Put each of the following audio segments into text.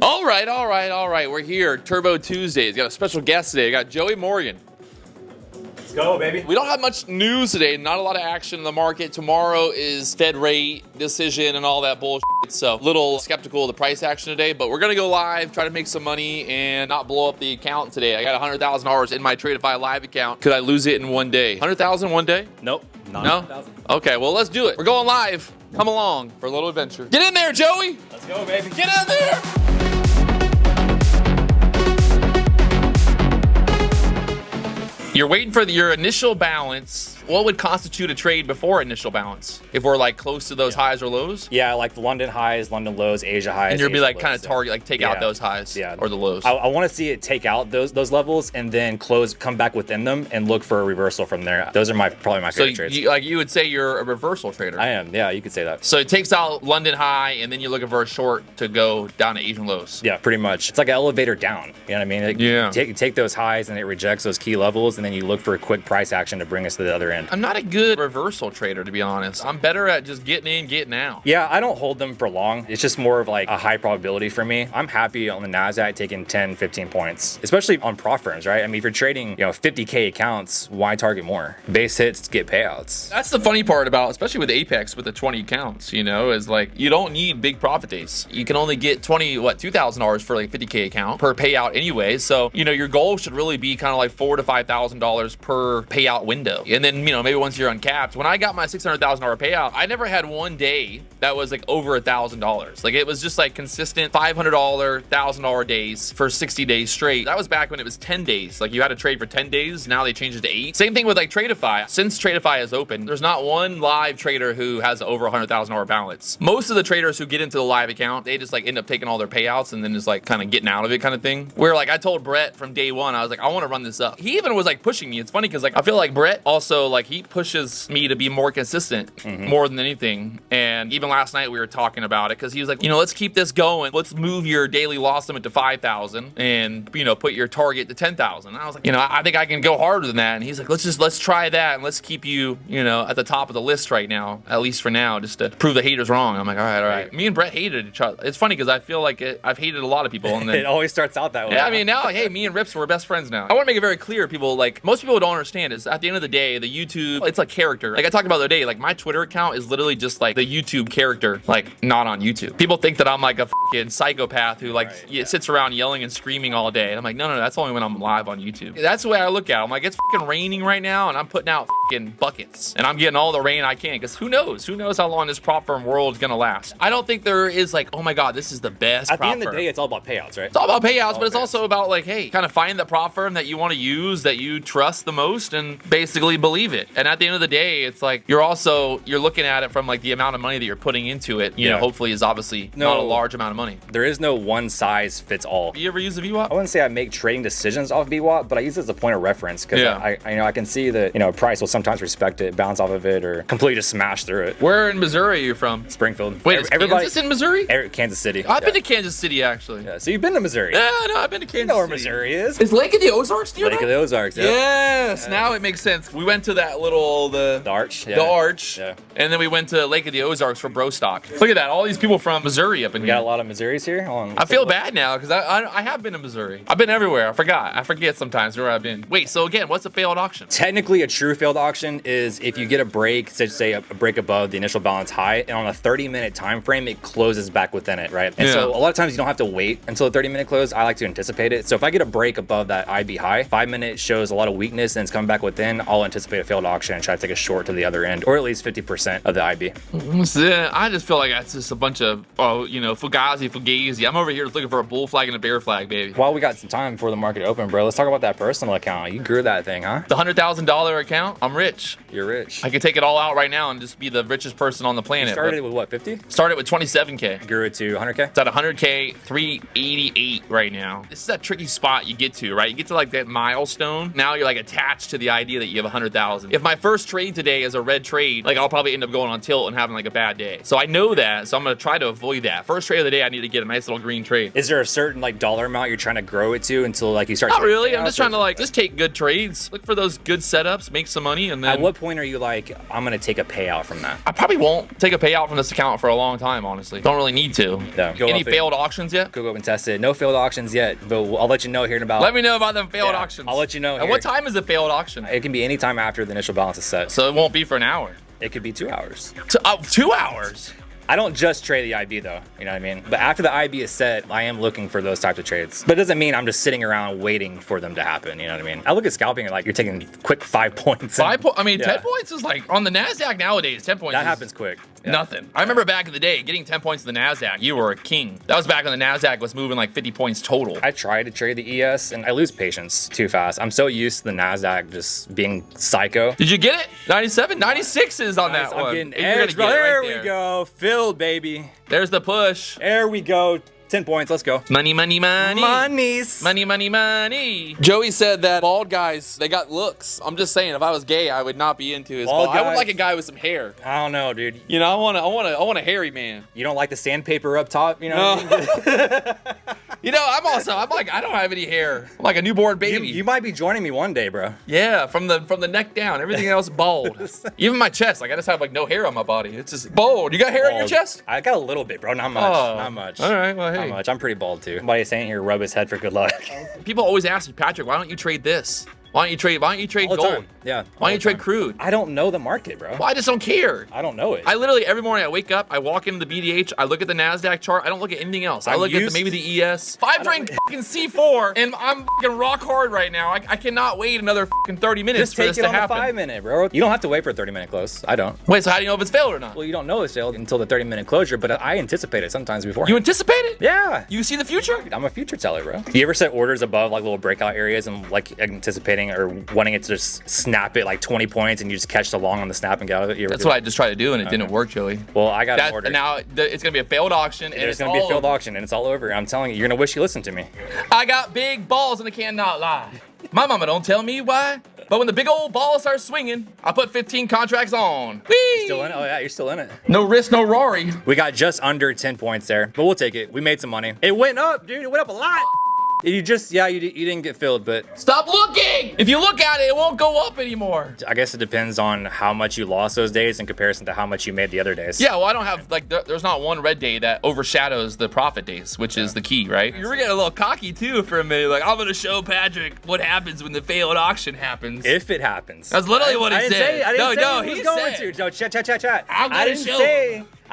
All right. We're here. Turbo Tuesdays. Got a special guest today. I got Joey Morgan. Let's go, baby. We don't have much news today. Not a lot of action in the market. Tomorrow is Fed rate decision and all that bullshit. So a little skeptical of the price action today, but we're going to go live, try to make some money and not blow up the account today. I got $100,000 in my Tradeify live account. Could I lose it in one day? 100,000 one day? Nope. Not No? 100,000. Okay, well, let's do it. We're going live. Come along for a little adventure. Get in there, Joey. Let's go, baby. Get in there. You're waiting for your initial balance. What would constitute a trade before initial balance? If we're like close to those highs or lows? Yeah, like the London highs, London lows, Asia highs. And you'll be Asia like lows, kind of target, like take out those highs or the lows. I want to see it take out those levels and then come back within them and look for a reversal from there. Those are probably my favorite trades. You would say you're a reversal trader. I am. Yeah, you could say that. So it takes out London high and then you're looking for a short to go down to Asian lows. Yeah, pretty much. It's like an elevator down. You know what I mean? You take those highs and it rejects those key levels, and then you look for a quick price action to bring us to the other end. I'm not a good reversal trader, to be honest. I'm better at just getting in, getting out. Yeah, I don't hold them for long. It's just more of like a high probability for me. I'm happy on the NASDAQ taking 10, 15 points, especially on prop firms, right? I mean, if you're trading, 50K accounts, why target more? Base hits get payouts. That's the funny part about, especially with Apex with the 20 accounts, is like, you don't need big profit days. You can only get $2,000 for like 50K account per payout anyway. So, your goal should really be kind of like $4,000 to $5,000 per payout window. And then, maybe once you're uncapped, when I got my $600,000 payout, I never had one day that was like over $1,000. Like it was just like consistent $500, $1,000 days for 60 days straight. That was back when it was 10 days. Like you had to trade for 10 days. Now they changed it to 8. Same thing with like Tradeify. Since Tradeify is open, there's not one live trader who has over $100,000 balance. Most of the traders who get into the live account, they just like end up taking all their payouts and then just like kind of getting out of it kind of thing. Where like I told Brett from day one, I was like, I want to run this up. He even was like pushing me. It's funny because like I feel like Brett also like he pushes me to be more consistent more than anything. And even last night we were talking about it because he was like, let's keep this going. Let's move your daily loss limit to 5,000 and put your target to 10,000. I was like, I think I can go harder than that. And he's like, let's try that and let's keep you at the top of the list right now, at least for now, just to prove the haters wrong. I'm like, all right. Me and Brett hated each other. It's funny because I feel like I've hated a lot of people. And then it always starts out that way. Yeah, I mean now, hey, me and Rips we're best friends now. I want to make it very clear, people. Like most people don't understand is at the end of the day, the YouTube, it's like character. Like I talked about the other day, like my Twitter account is literally just like the YouTube character, like not on YouTube. People think that I'm like a fucking psychopath who like sits around yelling and screaming all day. And I'm like, no, that's only when I'm live on YouTube. That's the way I look at it. I'm like, it's fucking raining right now and I'm putting out fucking buckets and I'm getting all the rain I can because who knows how long this prop firm world is gonna last. I don't think there is like, oh my god, this is the best. At the end of the day, it's all about payouts, right? It's all about payouts, but it's also about like, hey, kind of find the prop firm that you want to use, that you trust the most, and basically believe it. And at the end of the day, it's like you're looking at it from like the amount of money that you're putting into it. Hopefully is obviously not a large amount of money. There is no one size fits all. You ever use a VWAP? I wouldn't say I make trading decisions off VWAP, but I use it as a point of reference because I can see that a price will sometimes respect it, bounce off of it, or completely just smash through it. Where in Missouri are you from? Springfield. Wait, is Kansas in Missouri? Kansas City. I've been to Kansas City actually. Yeah, so you've been to Missouri? Yeah, no, I've been to Kansas City. You know where Missouri is? Is Lake of the Ozarks near Lake of the Ozarks, yeah. Yes, now it makes sense. We went to that little the Arch. Yeah. The Arch. Yeah. And then we went to Lake of the Ozarks for bro stock. Look at that, all these people from Missouri up in We here. got a lot of Missouris here. I feel bad now because I have been to Missouri. I've been everywhere. I forget sometimes where I've been. Wait, so again, what's a failed auction? Technically, a true failed auction is if you get a break, say a break above the initial balance high, and on a 30-minute time frame, it closes back within it, right? And so a lot of times you don't have to wait until the 30-minute close. I like to anticipate it. So if I get a break above that IB high, 5 minutes shows a lot of weakness and it's coming back within, I'll anticipate a failed auction and try to take a short to the other end, or at least 50% of the IB. I just feel like that's just a bunch of, fugazi. I'm over here looking for a bull flag and a bear flag, baby. While we got some time before the market opened, bro, let's talk about that personal account. You grew that thing, huh? The $100,000 account, I'm rich. You're rich. I could take it all out right now and just be the richest person on the planet. You started with what, 50? Started with 27K. Grew it to 100K? It's at 100K, 388 right now. This is that tricky spot you get to, right? You get to like that milestone. Now you're like attached to the idea that you have 100,000. If my first trade today is a red trade, like I'll probably end up going on tilt and having like a bad day. So I know that, so I'm gonna try to avoid that. First trade of the day, I need to get a nice little green trade. Is there a certain like dollar amount you're trying to grow it to until like you start? Not really. I'm just trying to like just take good trades, look for those good setups, make some money. money, and then At what point are you like, I'm gonna take a payout from that? I probably won't take a payout from this account for a long time, honestly. Don't really need to. Yeah. Any failed auctions yet? Go up and test it. No failed auctions yet, but I'll let you know here in about. Let me know about them failed auctions. I'll let you know. And what time is a failed auction? It can be any time after the initial balance is set. So it won't be for an hour. It could be 2 hours. 2 hours? I don't just trade the IB though, you know what I mean? But after the IB is set, I am looking for those types of trades. But it doesn't mean I'm just sitting around waiting for them to happen, you know what I mean? I look at scalping and like you're taking quick 5 points. 5 points? I mean, 10 points is like, on the NASDAQ nowadays, 10 points That happens quick. Yeah. Nothing. I remember back in the day, getting 10 points in the NASDAQ, you were a king. That was back when the NASDAQ was moving like 50 points total. I try to trade the ES and I lose patience too fast. I'm so used to the NASDAQ just being psycho. Did you get it? 97? 96 is on that one. I'm getting edge, bro. There we go. Filled, baby. There's the push. There we go. 10 points, let's go. Money, money, money. Monies. Money, money, money. Joey said that bald guys, they got looks. I'm just saying, if I was gay, I would not be into his bald. I would like a guy with some hair. I don't know, dude. You know, I want a hairy man. You don't like the sandpaper up top, you know? No. You know, I'm like, I don't have any hair. I'm like a newborn baby. You might be joining me one day, bro. Yeah, from the neck down. Everything else bald. Even my chest, like I just have like no hair on my body. It's just bald. You got hair on your chest? I got a little bit, bro. Not much. Oh. Not much. All right, well, hey. Not much. I'm pretty bald too. Somebody saying here, rub his head for good luck. People always ask me, Patrick, why don't you trade this? Why don't you trade All the gold? time. Yeah. Why don't you trade crude? I don't know the market, bro. Well, I just don't care. I don't know it. I literally, every morning I wake up, I walk into the BDH, I look at the NASDAQ chart, I don't look at anything else. I look at maybe the ES. If I drink fucking C4 and I'm fucking rock hard right now, I cannot wait another fucking 30 minutes for this to happen. Just take it on the 5 minute, bro. You don't have to wait for a 30-minute close. I don't. Wait, so how do you know if it's failed or not? Well, you don't know it's failed until the 30-minute closure, but I anticipate it sometimes before. You anticipate it? Yeah. You see the future? I'm a future teller, bro. Do you ever set orders above like little breakout areas and like anticipating or wanting it to just snap it like 20 points and you just catch the long on the snap and get out of it? That's what I just tried to do and it didn't work, Joey. Well, I got an order. Now it's gonna be a failed auction and it's gonna be a failed auction and it's all over. I'm telling you, you're gonna wish you listened to me. I got big balls and I cannot lie. My mama don't tell me why, but when the big old ball starts swinging, I put 15 contracts on. Whee! Still in it? Oh yeah, you're still in it. No risk, no Rory. We got just under 10 points there, but we'll take it. We made some money. It went up, dude. It went up a lot. You just, you didn't get filled, but... Stop looking! If you look at it, it won't go up anymore. I guess it depends on how much you lost those days in comparison to how much you made the other days. Yeah, well, I don't have, like, there's not one red day that overshadows the profit days, which is the key, right? You were getting a little cocky, too, for a minute. Like, I'm gonna show Patrick what happens when the failed auction happens. If it happens. That's literally what he said. I didn't say he was going to. No, chat.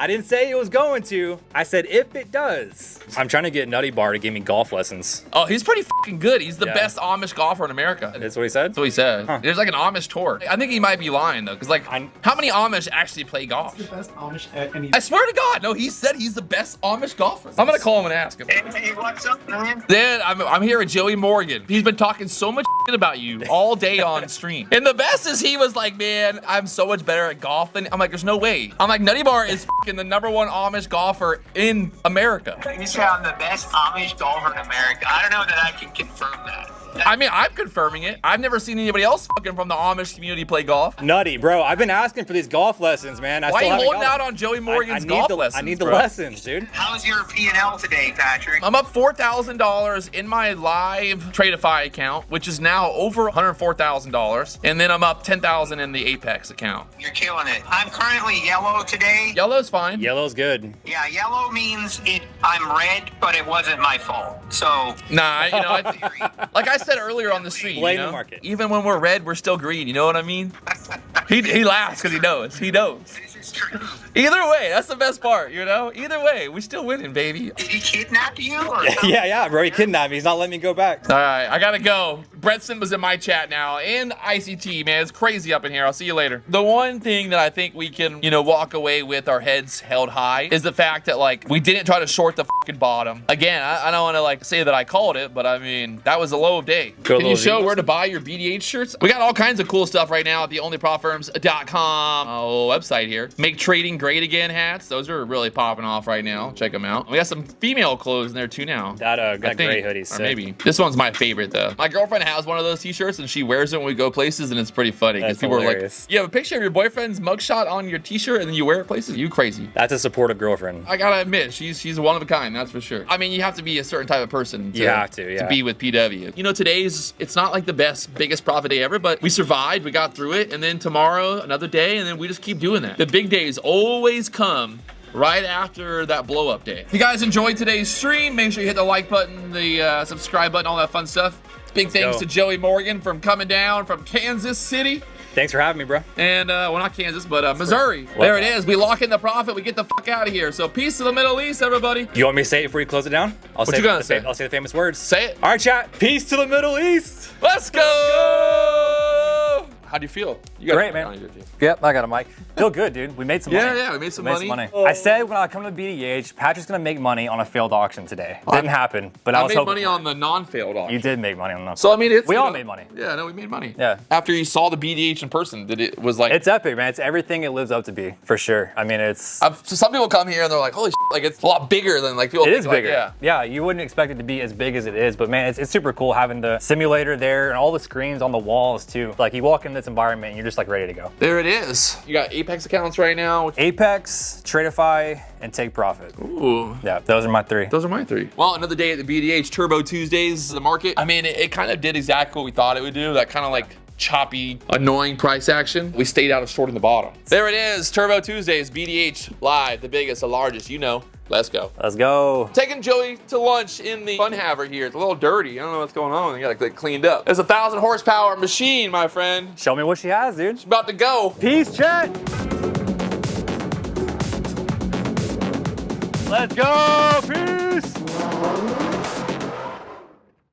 I didn't say it was going to. I said if it does. I'm trying to get Nutty Bar to give me golf lessons. Oh, he's pretty fucking good. He's the best Amish golfer in America. That's what he said? That's what he said. Huh. There's like an Amish tour. I think he might be lying though, because like, how many Amish actually play golf? He's the best Amish at any. I swear to God, no, he said he's the best Amish golfer. I'm gonna call him and ask him. Hey, what's up, man? Then I'm here with Joey Morgan. He's been talking so much shit about you all day on stream. And the best is he was like, man, I'm so much better at golf than. I'm like, there's no way. I'm like, Nutty Bar is fucking the #1 Amish golfer in America. You say I'm the best Amish golfer in America. I don't know that I can confirm that. I mean, I'm confirming it. I've never seen anybody else fucking from the Amish community play golf. Nutty, bro. I've been asking for these golf lessons, man. Why are you holding out on Joey Morgan's golf lessons? I need the lessons, dude. How's your P&L today, Patrick? I'm up $4,000 in my live Tradeify account, which is now over $104,000. And then I'm up $10,000 in the Apex account. You're killing it. I'm currently yellow today. Yellow's fine. Yellow's good. Yeah, yellow means I'm red, but it wasn't my fault. So. Nah, you know, like I said earlier on the stream, blame the market. Even when we're red, we're still green. You know what I mean? He laughs because he knows. He knows. This is true. Either way, that's the best part, you know? Either way, we still winning, baby. Did he kidnap you? Or yeah, bro. He kidnapped me. He's not letting me go back. All right, I gotta go. Brett Simba's in my chat now, and ICT, man. It's crazy up in here. I'll see you later. The one thing that I think we can, walk away with our heads held high is the fact that, like, we didn't try to short the fucking bottom. Again, I don't want to, like, say that I called it, but, I mean, that was the low of day. Can you show where to buy your BDH shirts? We got all kinds of cool stuff right now at the onlyprofirms.com website here. Make trading great again hats. Those are really popping off right now. Check them out. We got some female clothes in there, too, now. That gray hoodie's sick. Or maybe. This one's my favorite, though. My girlfriend has one of those t-shirts and she wears it when we go places, and it's pretty funny because That's people hilarious. are like, you have a picture of your boyfriend's mugshot on your t-shirt and then you wear it places? You crazy. That's a supportive girlfriend. I gotta admit, she's one of a kind, that's for sure. I mean, you have to be a certain type of person to be with PW. You know, it's not like the biggest profit day ever, but we survived, we got through it, and then tomorrow, another day, and then we just keep doing that. The big days always come right after that blow up day. If you guys enjoyed today's stream, make sure you hit the like button, the subscribe button, all that fun stuff. Big thanks to Joey Morgan from coming down from Kansas City. Thanks for having me, bro. And, well, not Kansas, but Missouri. There it is. We lock in the profit. We get the fuck out of here. So peace to the Middle East, everybody. You want me to say it before you close it down? What you gonna say? I'll say the famous words. Say it. All right, chat. Peace to the Middle East. Let's go. How do you feel? You got Great, man. Yep, I got a mic. Feel good, dude. We made some money. Yeah, we made some money. I said when I come to BDH, Patrick's gonna make money on a failed auction today. Didn't happen, but I was made hoping money on the non-failed auction. You did make money on that. So I mean, we all made money. Yeah, no, we made money. Yeah. After you saw the BDH in person, it was like it's epic, man. It's everything it lives up to be, for sure. I mean, it's. So some people come here and they're like, holy shit, like it's a lot bigger than like people. It is like, bigger. Yeah, you wouldn't expect it to be as big as it is, but man, it's super cool having the simulator there and all the screens on the walls too. Like you walk in this environment and you're just like ready to go. There it is. You got Apex accounts right now. Apex, Tradeify, and Take Profit. Ooh. Yeah, those are my three. Those are my three. Well, another day at the BDH, Turbo Tuesdays, the market. I mean, it kind of did exactly what we thought it would do. That kind of like choppy, annoying price action. We stayed out of short in the bottom. There it is, Turbo Tuesdays, BDH live, the biggest, the largest, you know. Let's go. Let's go. Taking Joey to lunch in the fun haver here. It's a little dirty. I don't know what's going on. You gotta get it cleaned up. There's a 1,000 horsepower machine, my friend. Show me what she has, dude. She's about to go. Peace, chat. Let's go. Peace.